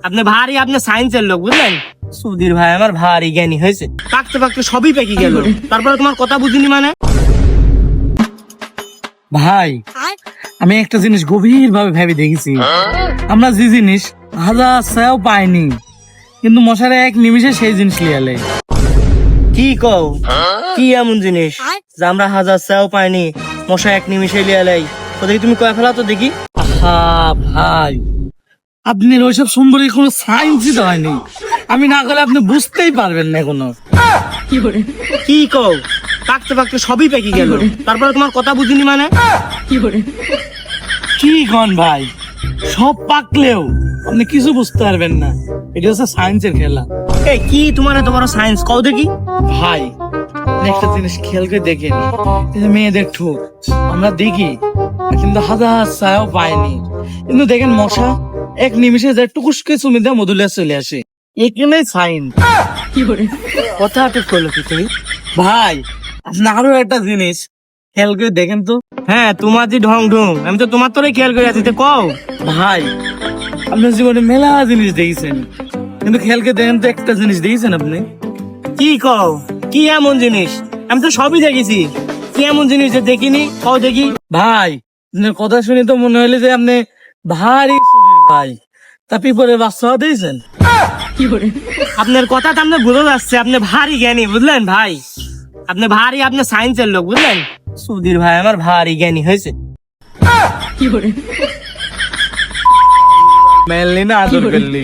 আপনি ভারী, আপনি সায়েন্সের লোক বুঝলেন। সুধীর ভাই আমার ভারী জ্ঞানী হয়েছে, পাকতে পাকতে সবই পেকে গেল, তারপরে তোমার কথা বুঝিনি মানে। ভাই আমি একটা জিনিস গভীর ভাবে ভেবে দেখেছি, আমরা যে জিনিস হাজার ছায়াও পাইনি, কিন্তু মশারে এক নিমিষে সেই জিনিস লিয়ালে। কি কও, কি এমন জিনিস যে আমরা হাজার চাও পাইনি, মশা এক নিমিষে লিয়া লাই? তো দেখি তুমি কয়ে ফেলা তো দেখি। আহা ভাই, আপনি ওইসব সম্পর্কে কোনো সায়েন্সই তো হয়নি, আমি না করলে আপনি বুঝতেই পারবেন না কোনো। কি কও, পাকতে পাকতে সবই পেকে গেল, তারপরে তোমার কথা বুঝিনি মানে। কি কন ভাই, সব পাকলেও আপনি কিছু বুঝতে পারবেন না, এটা হচ্ছে সায়েন্সের খেলা। এই কি তোমার এত বড় সায়েন্স, কও দেখি। ভাই আপনি একটা জিনিস খেয়াল করে দেখেন, এই যে মেয়েদের ঠোঁট আমরা দেখি কিন্তু হাজার ছায়াও পাইনি, কিন্তু দেখেন মশা এক নিমিষে যায় টুকুসকে চুমি দেয় মধুলিয়া চলে আসে, এখানে সাইন। কথা ঠিক করলো কি তুমি? ভাই আপনি আরো একটা জিনিস খেয়াল করে দেখেন তো। হ্যাঁ তোমার যে ঢং ঢং, আমি তো তোমার তোরে খেয়াল করে আছি, তো কও। ভাই আপনার জীবনে মেলা জিনিস দেখেছেন, কিন্তু খেয়াল করে দেখেন তো একটা জিনিস দেখেছেন আপনি? কি কও, কি এমন জিনিস? আমি তো সবই দেখেছি, কি এমন জিনিস যে দেখিনি, কও দেখি। ভাই আপনার কথা শুনে তো মনে হইলে যে আপনি ভারী সুধীর ভাই, তা পিপরে বাচ্চা দিয়েছেন। আপনার কথা তো আপনার বোঝা যাচ্ছে, আপনি ভারী জ্ঞানী বুঝলেন ভাই, আপনি ভারী, আপনি সায়েন্সের লোক বুঝলেন। সুধীর ভাই আমার ভারী জ্ঞানী হয়েছে। মেললি না আদর করলি।